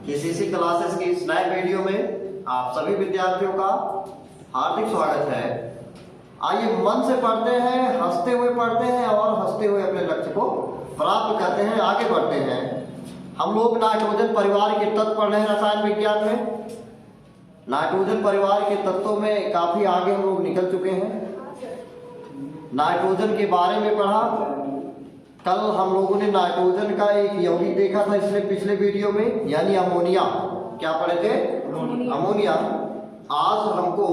KCC classes की इस नए वीडियो में आप सभी विद्यार्थियों का हार्दिक स्वागत है। आइए मन से पढ़ते हैं, हंसते हुए पढ़ते हैं और हंसते हुए अपने लक्ष्य को प्राप्त करते हैं, आगे बढ़ते हैं। हम लोग नाइट्रोजन परिवार के तत्व पढ़ रहे हैं रसायन विज्ञान में। नाइट्रोजन परिवार के तत्वों में काफी आगे हम लोग निकल चुके हैं। नाइट्रोजन के बारे में पढ़ा। कल हम लोगों ने नाइट्रोजन का एक यौगिक देखा था इसमें पिछले वीडियो में, यानी अमोनिया। क्या पढ़े थे? अमोनिया। आज हमको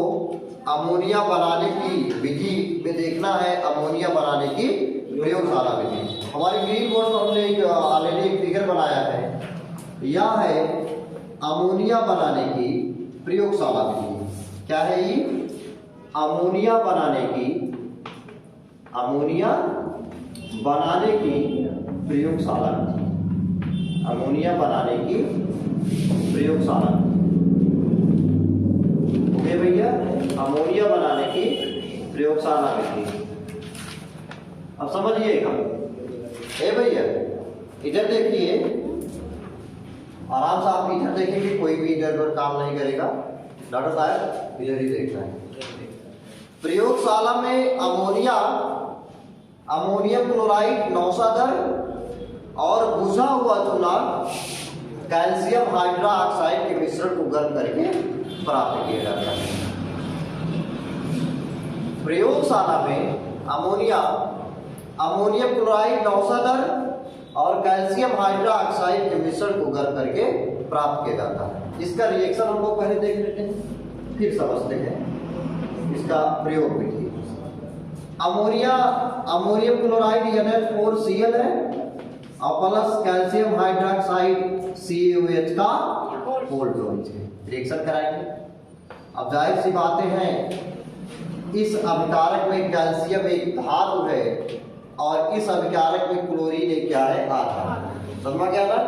अमोनिया बनाने की विधि में देखना है, अमोनिया बनाने की प्रयोगशाला विधि। हमारे ग्रीन बोर्ड पर हमने ऑलरेडी एक फिगर बनाया है। यह है अमोनिया बनाने की प्रयोगशाला विधि। क्या है ये? अमोनिया बनाने की प्रयोगशाला विधि। अमोनिया बनाने की प्रयोगशाला। ओके भैया, अमोनिया बनाने की प्रयोगशाला विधि। अब समझिएगा। ए भैया इधर देखिए, आराम से आप इधर देखेंगे, कोई भी इधर उधर काम नहीं करेगा। डॉक्टर साहब इधर ही देखना है। प्रयोगशाला में अमोनियम क्लोराइड 910 और बुझा हुआ चूना कैल्शियम हाइड्रोक्साइड के मिश्रण को गर्म करके प्राप्त किया जाता है। प्रयोगशाला में अमोनियम क्लोराइड 910 और कैल्शियम हाइड्रोक्साइड के मिश्रण को गर्म करके प्राप्त किया जाता है। इसका रिएक्शन हम लोग पहले देख लेते हैं, फिर समझते हैं इसका प्रयोग विधि। अमोनियम क्लोराइड NH4Cl है और प्लस कैल्शियम हाइड्रोक्साइड CaOH का होल ब्रोमीन है। रिएक्शन कराएंगे। अब जाहिर सी बातें हैं, इस अभिकारक में कैल्शियम एक धातु है और इस अभिकारक में क्लोरीन एक क्या है? आधार। समझ क्या ना?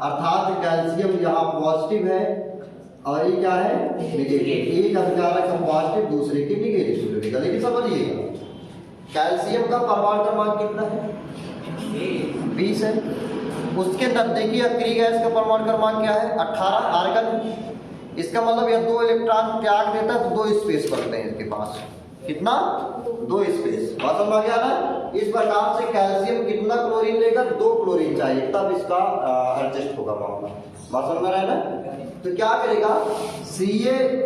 अर्थात कैल्शियम यहाँ पॉजिटिव है और ये क्या है? नेगेटिव। एक अभिकारक का पॉजिटिव, दूसरे की नेगेटिव मिलेगा। लेकिन समझिएगा, कैल्शियम का परमाणु क्रमांक कितना है? 20 है। उसके नजदीकी अक्रिय गैस का परमाणु क्रमांक क्या है? 18 आर्गन। इसका मतलब यह 2 इलेक्ट्रॉन त्याग देता है तो 2 स्पेस बनते हैं इसके पास। कितना? 2 स्पेस। बात समझ गया ना? इस प्रकार से कैल्शियम कितना क्लोरीन लेगा? 2 क्लोरीन चाहिए, तब इसका एडजस्ट होगा मामला। बात समझ रहा है ना? तो क्या करेगा? Ca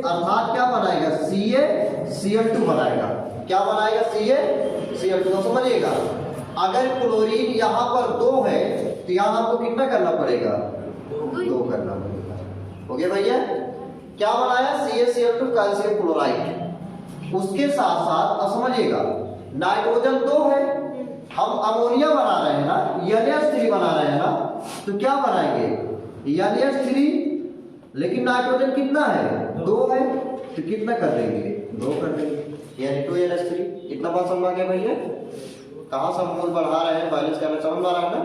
अर्थात क्या बनाएगा? CaCl2 बनाएगा। क्या बनाएगा? CaCl2। समझिएगा, अगर क्लोरीन यहाँ पर 2 है तो यहाँ हमको कितना करना पड़ेगा? 2 करना पड़ेगा। हो गया भैया? क्या बनाया? CaCl2 calcium chloride. उसके साथ साथ अब समझिएगा, नाइट्रोजन 2 है, हम अमोनिया बना रहे हैं ना, NH3 बना रहे हैं ना, तो क्या बनाएंगे? NH3, लेकिन नाइट्रोजन कितना है? 2 है, तो कितना कर देंगे? 2 कर देंगे, यानी 2NH3। इतना बात समझ गया भैया? कहाँ से मोल बढ़ा रहे हैं, बैलेंस करना समझ रहा है ना?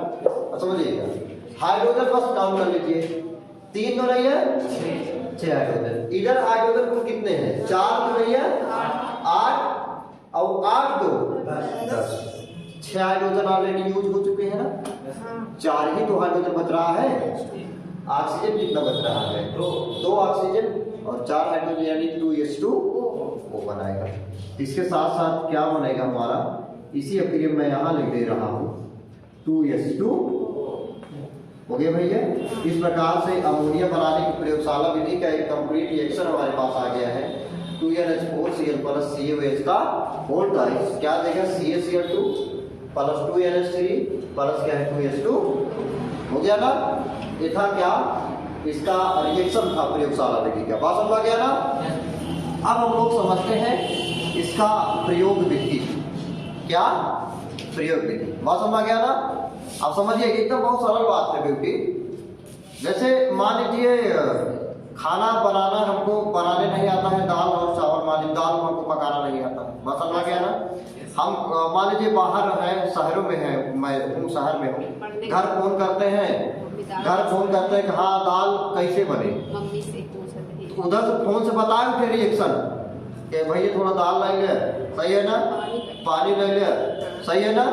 समझिएगा, हाइड्रोजन बस काउंट कर लीजिए। 3 तो नहीं है, 6 हाइड्रोजन। इधर हाइड्रोजन को कितने हैं? 4 तो नहीं है, 8 और 8 2 10। 6 हाइड्रोजन ऑलरेडी यूज हो चुके हैं ना, 4 ही तो हाइड्रोजन बच रहा है। ऑक्सीजन कितना बच रहा है? 2 ऑक्सीजन और 4 हाइड्रोजन, यानी 2H2 वो बनाएगा। इसके साथ साथ क्या बनेगा हमारा? इसी अक्रिय मैं यहाँ लिख दे रहा हूँ 2H2। हो गया भैया? इस प्रकार से अमोनिया बनाने की प्रयोगशाला विधि का एक कंप्लीट रिएक्शन हमारे पास आ गया है। 2NH4Cl प्लस CaOH का होल ट्वाइस क्या देगा? CaCl2 प्लस 2NH3 प्लस क्या है? 2H2। हो गया ना? ये था क्या? इसका रिएक्शन था प्रयोगशाला विधि का। बात समझ गया ना? अब हम लोग समझते हैं इसका प्रयोग विधि। क्या? प्रयोग विधि। बात समझ गया ना? अब समझिए, एकदम बहुत सरल बात है बेटी। जैसे मान लीजिए खाना बनाना हमको बनाने नहीं आता है, दाल और चावल, मान लीजिए दाल हमको पकाना नहीं आता है। बात समझ गया ना? हम मान लीजिए बाहर है, शहरों में है, मैं हूँ शहर में हूँ, घर फोन करते हैं कि हाँ दाल कैसे बने, उधर से फोन से बताए फिर रिएक्शन कि भैया थोड़ा दाल ला ले, सही है ना, पानी ले ले, सही है ना,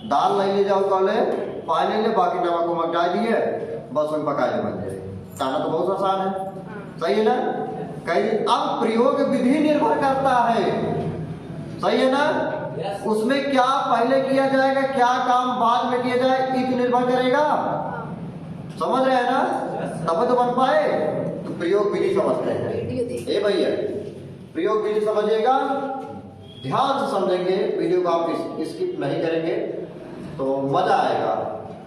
दाल नहीं ले जाओ, कल पानी ले बाकी नमक वमक डाल दिए, बस उन पकाए बन जाए। खाना तो बहुत आसान है, सही है ना। कहीं अब प्रयोग विधि निर्भर करता है, सही है ना। उसमें क्या पहले किया जाएगा, क्या काम बाद में किया जाए, ये निर्भर करेगा। समझ रहे हैं ना, तब तो बन पाए। तो प्रयोग विधि समझते हैं। ए भैया, प्रयोग विधि समझिएगा, ध्यान से समझेंगे वीडियो को, आप स्किप नहीं करेंगे तो मजा आएगा।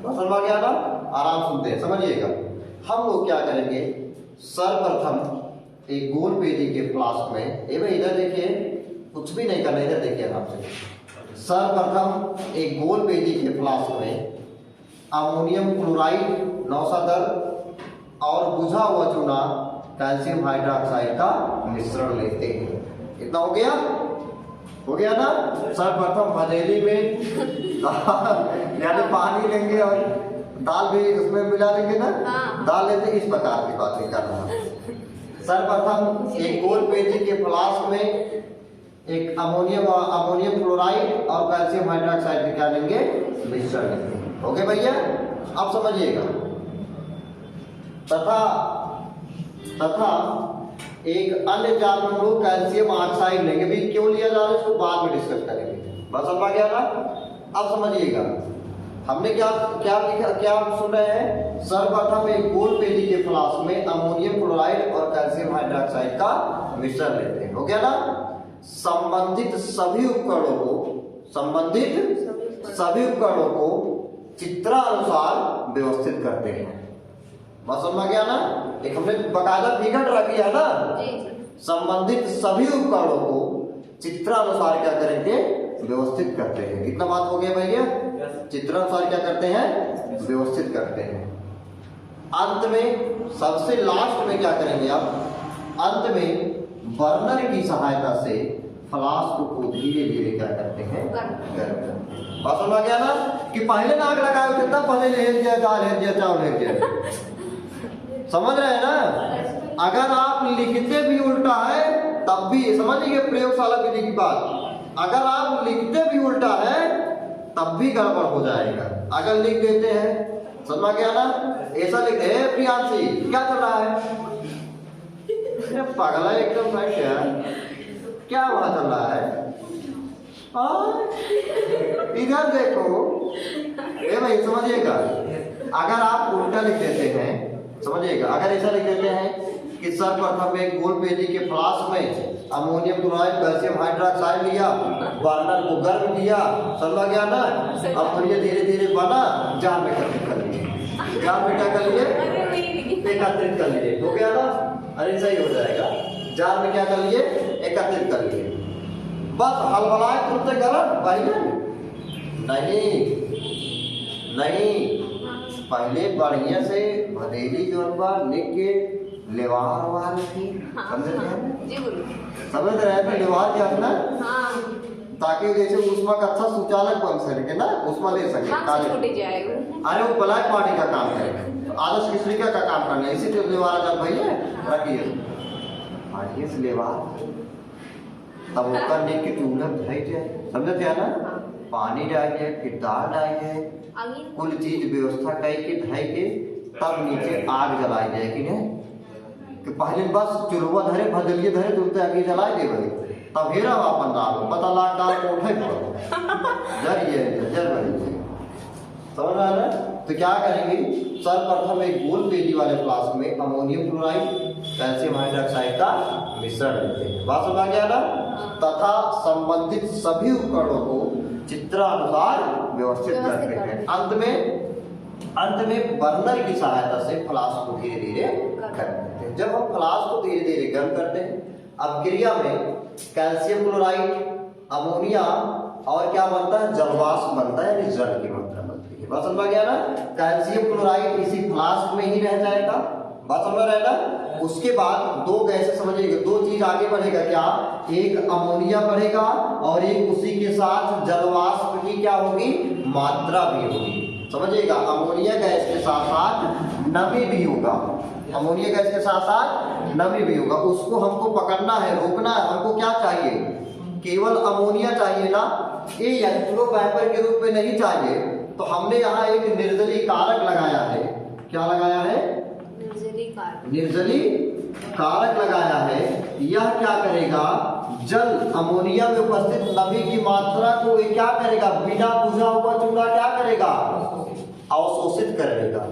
समझ में गया ना, आराम सुनते हैं, समझिएगा। हम लोग क्या करेंगे, सर्वप्रथम एक गोल पेजी के फ्लास्क में, ए भाई इधर देखिए, कुछ भी नहीं करना, इधर देखिए आराम से। सर्वप्रथम एक गोल पेजी के फ्लास्क में अमोनियम क्लोराइड 900 दर और बुझा हुआ चूना कैल्शियम हाइड्रोक्साइड का मिश्रण लेते हैं। इतना हो गया, हो गया ना। सर्वप्रथम भदेली में यानी पानी लेंगे और दाल भी उसमें मिला लेंगे ना, दाल लेते, इस प्रकार की बातें कर रहा हूं। सर्वप्रथम एक गोल पेजी के फ्लास्क में एक अमोनियम क्लोराइड और कैल्शियम हाइड्रोक्साइड के क्या लेंगे, मिश्रण लेंगे। ओके भैया, अब समझिएगा। तथा एक अन्य जार में हम लोग कैल्शियम ऑक्साइड लेंगे। भी क्यों लिया जा रहा है इसको बाद में डिस्कस करेंगे, बस समझ गया ना। अब समझिएगा हमने क्या क्या लिखा, क्या सुन रहे हैं। सर्वप्रथम एक गोल पेजी के फ्लास्क में अमोनियम क्लोराइड और कैल्शियम हाइड्रोक्साइड का मिश्रण लेते हैं, हो गया ना। संबंधित सभी उपकरणों को चित्रानुसार व्यवस्थित करते हैं। बस समझ गया ना, एक हमने बकायदा फिगर रखी है ना। संबंधित सभी उपकरणों को चित्रानुसार क्या करेंगे, व्यवस्थित करते हैं। इतना बात हो गया भैया। चित्रानुसार क्या करते हैं, व्यवस्थित करते हैं। अंत में सबसे लास्ट में क्या करेंगे आप, अंत में बर्नर की सहायता से फ्लास्क को धीरे धीरे क्या करते हैं, गर्म करते हैं। बात समझ गया ना, कि पहले नाक लगाए थे तब पहले लेर दिया, दाल लेर दिया, चावल लेर दिया। समझ रहे हैं ना। अगर आप लिखते भी उल्टा है तब भी समझिए, प्रयोगशाला विधि की बात। अगर आप लिखते भी उल्टा है तब भी गड़बड़ हो जाएगा। अगर लिख देते हैं, समझ गया ना, ऐसा लिख दे प्रियांशी क्या चल रहा है, पागल है एकदम भाई, क्या वहां चल रहा है, इधर देखो। ए भाई समझिएगा, अगर आप उल्टा लिख देते हैं, समझिएगा, अगर ऐसा लिख देते हैं कि सर्वप्रथम एक गोल पेजी के फ्लास्क में अमोनियम क्लोराइड कैल्शियम हाइड्रोक्साइड लिया, बर्नर को गर्म किया, समझ गया ना। अब फिर ये धीरे धीरे बना, जार में एकत्रित कर लिए, जार में क्या कर लिए, एकत्रित कर लिए, हो गया ना। अरे सही हो जाएगा, जार में क्या कर लिए, एकत्रित कर लिए। बस हलबलाए तुरंत गरम पहले नहीं, पहले बढ़िया से भदेली जो लिख के लेवार थी, समझ रहे थे, लेवार क्या ना, ताकि जैसे उष्मा का अच्छा सुचालक बन सके ना, उष्मा ले सके। अरे वो ब्लैक पार्टी का काम करेगा, आदर्श किसलिका का काम करना है, इसी तो लेवार जब भैया रखिए बढ़िया से लेवार, तब उसका लिख के चूल्हा ढाई जाए, समझते हैं ना। पानी डालिए, फिर दाल डालिए, कुल चीज व्यवस्था करके ढाई के तब नीचे आग जलाई जाए कि नहीं, कि पहले बस चुलवा धरे भदलिए धरे तुरंत आगे जलाई दे भाई, तब हेरा अपन दाल पता लाख दाल को उठे जरिए जल बनी, समझ रहा है। तो क्या करेंगे, सर्वप्रथम एक गोल पेजी वाले फ्लास्क में अमोनियम क्लोराइड कैल्शियम हाइड्रोक्साइड का मिश्रण लेते हैं, बात समझ गया ना। तथा संबंधित सभी उपकरणों को चित्रानुसार व्यवस्थित करते हैं। अंत में बर्नर की सहायता से फ्लास्क को धीरे धीरे गर्म करते हैं। जब हम फ्लास्क को धीरे धीरे गर्म करते हैं, अब क्रिया में कैल्शियम क्लोराइड, अमोनिया और क्या बनता है, जलवाष्प बनता है, यानी जल की मात्रा बनती है। बात समझ गया ना। कैल्शियम क्लोराइड इसी फ्लास्क में ही रह जाएगा, बात समझ रहे ना। उसके बाद दो गैसें समझिएगा, दो चीज आगे बढ़ेगा, क्या, एक अमोनिया बढ़ेगा और एक उसी के साथ जलवाष्प की क्या होगी, मात्रा भी होगी, समझिएगा। अमोनिया गैस के साथ साथ नमी भी होगा, अमोनिया गैस के साथ साथ नमी भी होगा। उसको हमको पकड़ना है, रोकना है। हमको क्या चाहिए, केवल अमोनिया चाहिए ना, ये वेपर के रूप में नहीं चाहिए, तो हमने यहाँ एक निर्जली कारक लगाया है। क्या लगाया है? निर्जली कारक लगाया है। यह क्या करेगा? जल अमोनिया में उपस्थित नमी की मात्रा को ये क्या करेगा? बिना बुझा हुआ चूना क्या करेगा? अवशोषित कर देगा।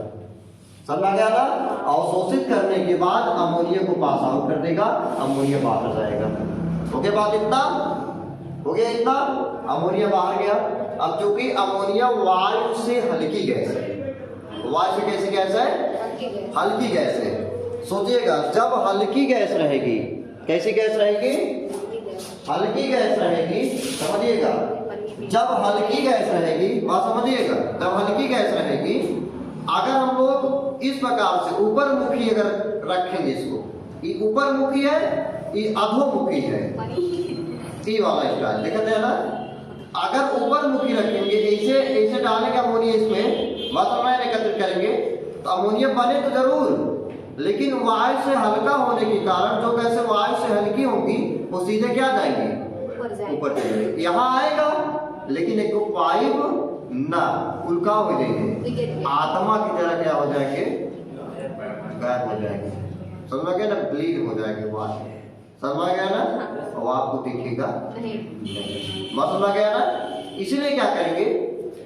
समझ गया ना? अवशोषित करने के बाद अमोनिया को पास आउट कर देगा, अमोनिया बाहर जाएगा। ओके, बात इतना हो गया? इतना अमोनिया बाहर गया। अब चूंकि अमोनिया वायु से हल्की गैस है, वायु से कैसी गैस है? हल्की गैस है। सोचिएगा, जब हल्की गैस रहेगी, कैसी गैस रहेगी? हल्की गैस रहेगी। समझिएगा, जब हल्की गैस रहेगी, बात समझिएगा, जब हल्की गैस रहेगी, अगर हम लोग इस प्रकार से ऊपर मुखी अगर रखेंगे इसको, ये ऊपर मुखी है, ये अधोमुखी है, ये वाला स्टाइल देखते हैं ना। अगर ऊपर मुखी रखेंगे, ऐसे ऐसे डालेंगे अमोनिया इसमें, मतलब एकत्रित करेंगे, तो अमोनिया बने तो जरूर, लेकिन वायु से हल्का होने के कारण जो कैसे वायु से हल्की होगी वो सीधे क्या जाएंगे? ऊपर जाएंगे। यहाँ आएगा, लेकिन एक पाइप ना उल्का हो जाएंगे, आत्मा की तरह क्या हो जाएंगे? गायब हो जाएंगे। समझ में गया ना? ब्लीड हो जाएंगे बात। समझ में गया ना? वो आपको दिखेगा बात। समझ गया ना? इसीलिए क्या करेंगे,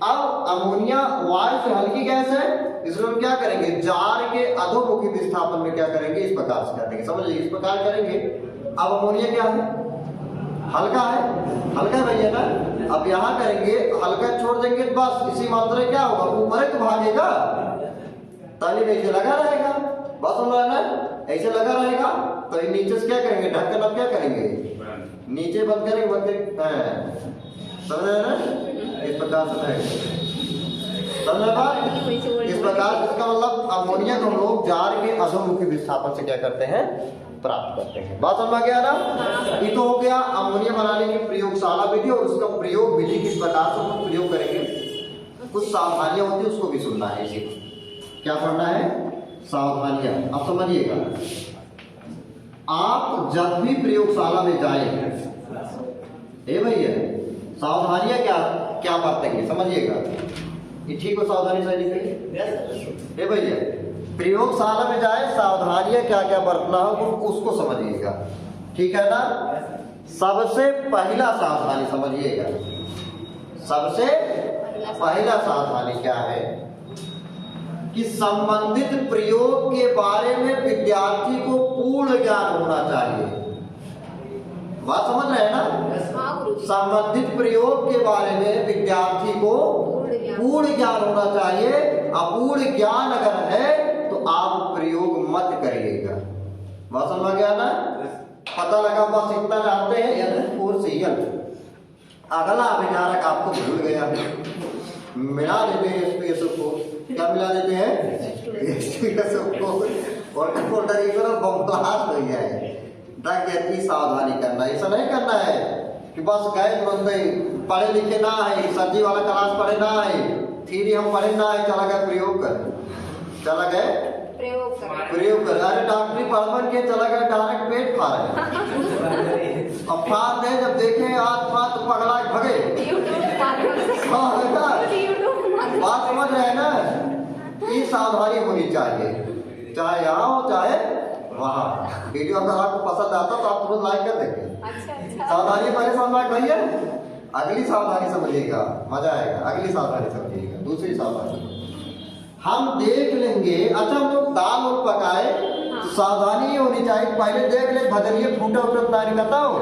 अब अमोनिया वायु से हल्की गैस है, इसलिए हम क्या करेंगे? जार के अधोमुखी विस्थापन में क्या करेंगे? इस प्रकार से करेंगे। समझिए, इस प्रकार करेंगे। अब अमोनिया क्या है? हल्का है, हल्का भैया ना। अब यहाँ करेंगे, हल्का छोड़ देंगे, बस इसी मात्रा क्या होगा? ऊपर तो भागेगा, ताली ऐसे लगा रहेगा, बस समझ ना, ऐसे लगा रहेगा। तो नीचे से क्या करेंगे? ढक्कन अब क्या करेंगे? नीचे बंद करेंगे, बंद करेंगे, समझ रहे ना? इस प्रकार से समझ बात। इस प्रकार इसका मतलब अमोनिया को हम लोग जार के अधोमुखी विस्थापन से क्या करते हैं? प्राप्त करते हैं। बात समझ गया ना? ये तो हो गया अमोनिया बनाने की प्रयोगशाला विधि, और उसका प्रयोग विधि किस प्रकार से हम प्रयोग करेंगे, कुछ सावधानियां होती है, उसको भी सुनना है। इसी क्या पढ़ना है? सावधानियां। अब समझिएगा, आप जब भी प्रयोगशाला में जाएंगे, भैया सावधानियां क्या क्या बरतेंगे? समझिएगा, ये ठीक हो? सावधानी सही लिखिए भैया। प्रयोगशाला में जाए, सावधानियां क्या क्या बरतना हो उसको समझिएगा, ठीक है ना? सबसे पहला सावधानी समझिएगा, सबसे पहला सावधानी क्या है कि संबंधित प्रयोग के बारे में विद्यार्थी को पूर्ण ज्ञान होना चाहिए। बात समझ रहे हैं ना? संबंधित प्रयोग के बारे में विद्यार्थी को पूर्ण ज्ञान होना चाहिए। अपूर्ण ज्ञान अगर है तो आप प्रयोग मत करिएगा। बात समझ गया ना? पता लगा, बस इतना जानते हैं NH4Cl। अगला विचारक आपको भूल गया, मिला देते हैं H2SO को। क्या मिला देते हैं? H2SO को, और बमब्लास्ट हो गया है। की सावधानी करना, ऐसा नहीं करना है कि बस गए तुरंत पढ़े लिखे ना है, सर्जी वाला क्लास पढ़े ना है, थ्योरी हम पढ़े ना है, चला गए प्रयोग कर, चला गए प्रयोग कर। अरे डॉक्टरी पढ़ के चला गया डायरेक्ट पेट फाड़े। अब फाड़ दे, जब देखे हाथ पाथ पकड़ा भगे। बात समझ रहे हैं ना? ये सावधानी होनी चाहिए, चाहे यहाँ हो चाहे वहाँ। वीडियो अगर आपको पसंद आता तो आप तुरंत लाइक कर देंगे। सावधानी पहले समझ भैया, अगली सावधानी समझिएगा, मजा आएगा। अगली सावधानी समझिएगा, दूसरी सावधानी हम देख लेंगे। अच्छा, हम लोग दाल और पकाए, सावधानी होनी चाहिए, पहले देख ले भदरिए फूटा उठा तारी बताओ,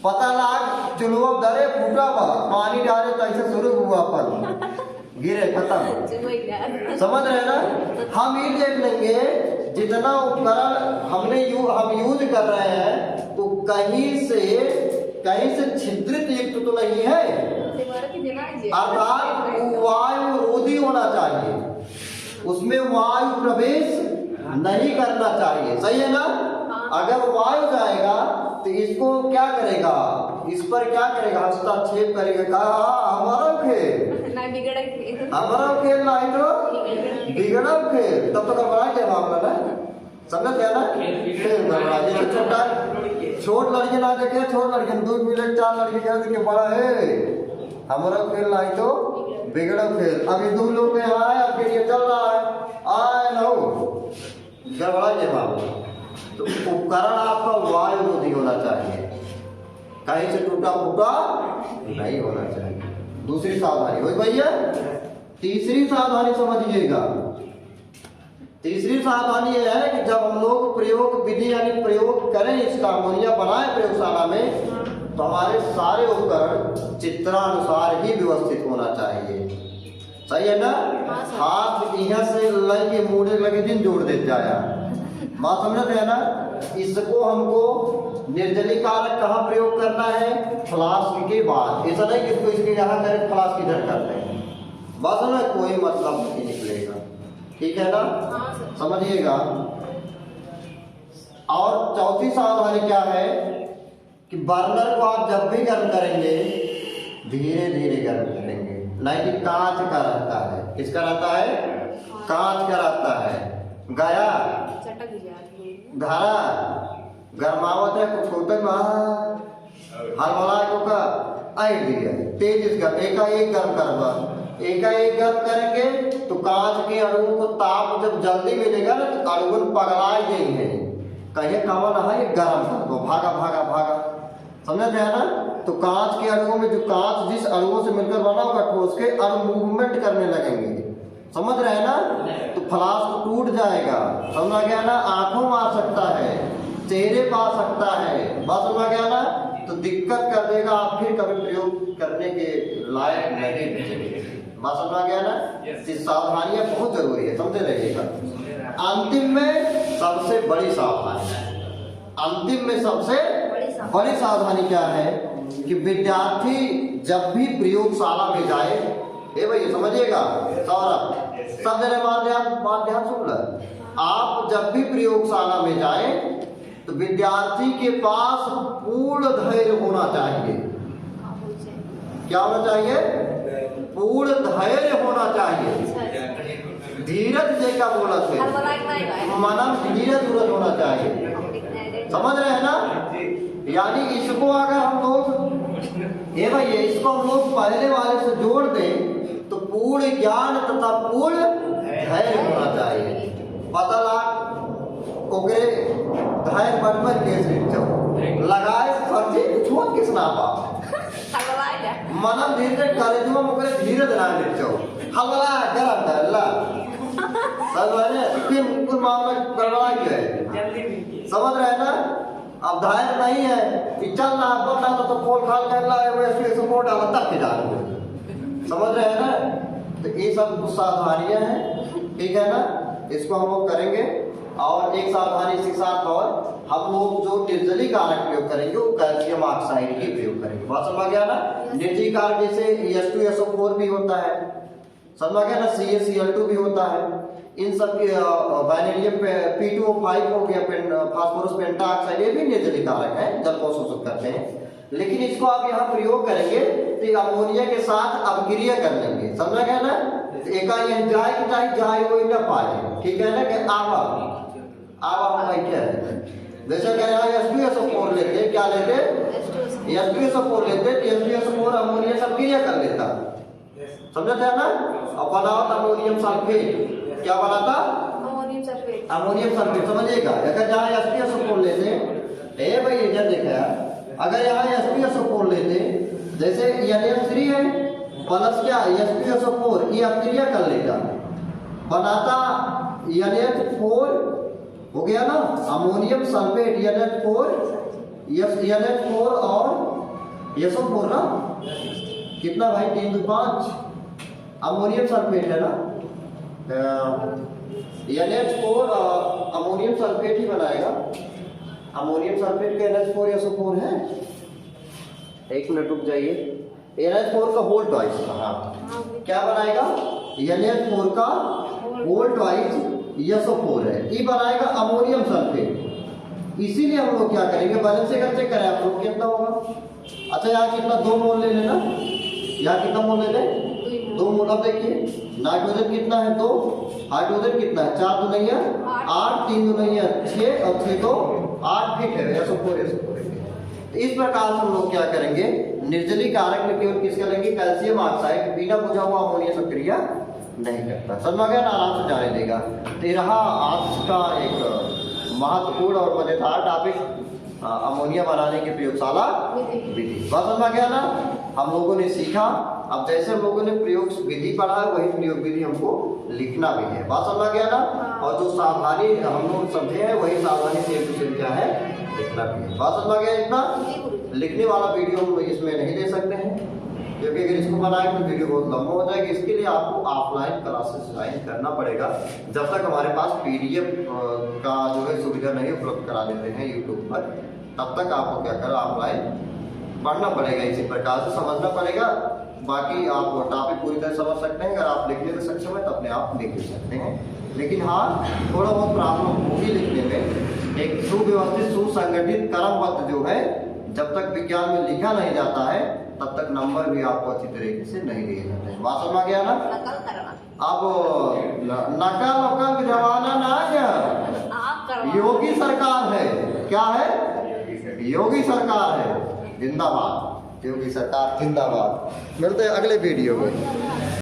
पता लाग चुलवा दरे फूटा बा, पानी डाले तो ऐसे शुरू हुआ पर गिरे, खत्म। समझ रहे ना? हम ये देख लेंगे जितना उपकरण हम यूज कर रहे हैं तो कहीं से छिद्रित युक्त तो नहीं है, अर्थात वायु रोधी होना चाहिए, उसमें वायु प्रवेश नहीं करना चाहिए। सही है ना? अगर वायु जाएगा तो इसको क्या करेगा? इस पर क्या करेगा? हस्तक्षेप करेगा। कहा हमारा खेल, हमारा खेल ना है तो बिगड़ा खेल, तब तो गड़बड़ा के मामला ना, समझ गया ना? खेल गड़बड़ा। जैसे छोट लड़के ना देखे, छोट लड़के 2 मिनट 4 लड़के कह देखे बड़ा है, हमारा खेल ना है तो बिगड़ा फिर अभी तुम लोग के यहाँ आए, अब ये चल रहा है, आए ना हो गड़बड़ा ये मामला। तो उपकरण आपका वायु रोधी होना चाहिए, कहीं से टूटा फूटा नहीं होना चाहिए। दूसरी सावधानी हो भैया। तीसरी सावधानी समझिएगा। तीसरी सावधानी यह है कि जब हम लोग प्रयोग विधि यानी प्रयोग करें, इसका अमोनिया बनाए प्रयोगशाला में, तो हमारे सारे उपकरण चित्रानुसार ही व्यवस्थित होना चाहिए। सही है ना? हाथ यहाँ से लगे मुड़े लगे दिन जोड़ देते जाया, बात समझ रहे हैं ना? इसको हमको निर्जलीकारक कहाँ प्रयोग करना है? फ्लास्क के बाद। ऐसा नहीं कि इसको इसके यहाँ करें फ्लास्क इधर करते हैं, बात समझ, कोई मतलब नहीं निकलेगा। ठीक है ना? समझिएगा। और चौथी सावधानी क्या है कि बर्नर को आप जब भी गर्म करेंगे धीरे धीरे गर्म करेंगे, नहीं कि कांच का रहता है। किसका रहता है? कांच का रहता है। गया धारा गर्मावत है, कुछ होता हलवला को का ऐड दिया तेज इसका एकाएक गर्म करवा, एकाएक गर्म करेंगे तो कांच के अणुओं को ताप जब जल्दी मिलेगा ना तो अणु पगलाए गई है, कहे कमन है ये गर्म कर दो, भागा भागा भागा, समझ रहे हैं ना? तो कांच के अणुओं में जो कांच जिस अणुओं से मिलकर बना होगा ठोस के अणु मूवमेंट करने लगेंगे, समझ रहे हैं ना? तो फ्लास्क टूट जाएगा, समझा गया ना? आंखों में आ सकता है, चेहरे पर आ सकता है, बात समझा गया ना? तो दिक्कत कर देगा, आप फिर कभी प्रयोग करने के लायक नहीं बचेंगे, बात समझा गया ना? सावधानियां बहुत जरूरी है, समझे रहिएगा। अंतिम में सबसे बड़ी सावधानी, अंतिम में सबसे बड़ी सावधानी क्या है कि विद्यार्थी जब भी प्रयोगशाला में जाए, ए भैया समझिएगा, सौरभ सब जने बात ध्यान सुन लो। आप जब भी प्रयोगशाला में जाए तो विद्यार्थी के पास पूर्ण धैर्य होना चाहिए। क्या होना चाहिए? पूर्ण धैर्य होना चाहिए। धीरज जैसा बोला थे, मनन धीरज होना चाहिए, समझ रहे हैं ना? यानी इसको अगर हम लोग ये भैया इसको हम लोग पहले वाले से जोड़ दें तो पूर्ण ज्ञान तथा पूर्ण धैर्य होना चाहिए। पता लग ओकरे धैर्य बटबर कैसे लगाए फर्जी छूट किस ना पा मनन धीरे करे जो ओकरे धीरज ना ले हलवा गरम दल्ला समझ फिर कुल मामला गड़बड़ा गया, समझ रहे हैं ना? अब धैर्य नहीं है कि चल रहा बता तो खोल खाल कर रहा है वैसे सपोर्ट डाला तब के डाल, समझ रहे हैं ना? तो ये सब कुछ सावधानियां हैं, ठीक है ना? इसको हम लोग करेंगे। और एक सावधानी इसी साथ और हम लोग जो निर्जलीकारक प्रयोग करेंगे वो कैल्शियम ऑक्साइड ही प्रयोग करेंगे, बात समझ गया ना? निर्जलीकारक जैसे H2SO4 भी होता है, समझ गया ना? CaCl2 भी होता है, इन सब के वैनेडियम P2O5 हो गया, फास्फोरस पेंटाऑक्साइड, ये भी निर्जलीकारक है, जल को शोषित करते हैं। लेकिन इसको आप यहाँ प्रयोग करेंगे तो अमोनिया के साथ अपक्रिया कर लेंगे, समझा गया ना? एका यह जाए कि चाहे जाए कोई न पाए, ठीक है ना? कि आवा क्या है, जैसे कह रहा है H2SO4 लेते, क्या लेते? H2SO4 लेते, H2SO4 अमोनिया से अपक्रिया कर लेता, समझते हैं ना? और बनाता अमोनियम सल्फेट, क्या बनाता? अमोनियम सल्फेट, समझिएगा। अगर जहाँ H2SO4 लेते ए भाई इधर देखा, अगर यहाँ H2SO4 लेते जैसे NH3 है प्लस क्या H2SO4 ये अपक्रिया कर लेगा, बनाता NH4 हो गया ना, अमोनियम सल्फेट NH4 और SO4 ना, कितना भाई 3 2 5 अमोनियम सल्फेट है ना, NH4 अमोनियम सल्फेट ही बनाएगा, अमोनियम सल्फेट का NH4 SO4 है। एक मिनट रुक जाइए, NH4 का होल ट्वाइस, हाँ क्या बनाएगा? NH4 का होल ट्वाइस SO4 है, ये बनाएगा अमोनियम सल्फेट। इसीलिए हम लोग क्या करेंगे, बैलेंस से चेक करें आप लोग कितना होगा। अच्छा यहाँ कितना 2 मोल ले लेना, यहाँ कितना मोल ले ले? 2 मोल। अब देखिए नाइट्रोजन कितना है 2, हाइड्रोजन कितना है 4 दुनिया 8, 3 दुनिया 6 और 6 तो 8 फिट है SO4 SO4। इस प्रकार से हम लोग क्या करेंगे निर्जली कारक में केवल किसका लेंगे, कैल्शियम ऑक्साइड, बिना बुझा हुआ अमोनिया से क्रिया नहीं करता। समझ में आ गया ना, आराम से जाने देगा। तो ये रहा आज का एक महत्वपूर्ण और मजेदार टॉपिक, अमोनिया बनाने की प्रयोगशाला विधि। बात समझ में आ गया ना, हम लोगों ने सीखा। अब जैसे हम लोगों ने प्रयोग विधि पढ़ा है, वही प्रयोग विधि हमको लिखना भी है। बात समझ में गया ना, और जो सावधानी हम लोग समझे हैं वही सावधानी से क्या है लिखना भी है। बात समझ में गया। इतना लिखने वाला वीडियो हम इसमें नहीं दे सकते हैं, क्योंकि अगर इसको बनाए तो वीडियो बहुत लंबा हो जाएगा। इसके लिए आपको ऑफलाइन क्लासेस ज्वाइन करना पड़ेगा। जब तक हमारे पास PDF का जो है सुविधा नहीं उपलब्ध करा देते हैं यूट्यूब पर, तब तक आपको क्या करना, ऑफलाइन पढ़ना पड़ेगा, इसी प्रकार से समझना पड़ेगा। बाकी आप टॉपिक पूरी तरह समझ सकते हैं। अगर आप लिखने में सक्षम है तो अपने आप लिख भी सकते हैं। लेकिन हाँ, थोड़ा बहुत प्रॉब्लम होगी लिखने में। एक सुव्यवस्थित सुसंगठित क्रमबद्ध जो है, जब तक विज्ञान में लिखा नहीं जाता है तब तक नंबर भी आपको अच्छी तरीके से नहीं दिए जाते हैं। बात समझ गया ना। अब नकल वकल जमाना ना गया, योगी सरकार है। क्या है, योगी सरकार है, जिंदाबाद। योगी सरकार जिंदाबाद। मिलते हैं अगले वीडियो में।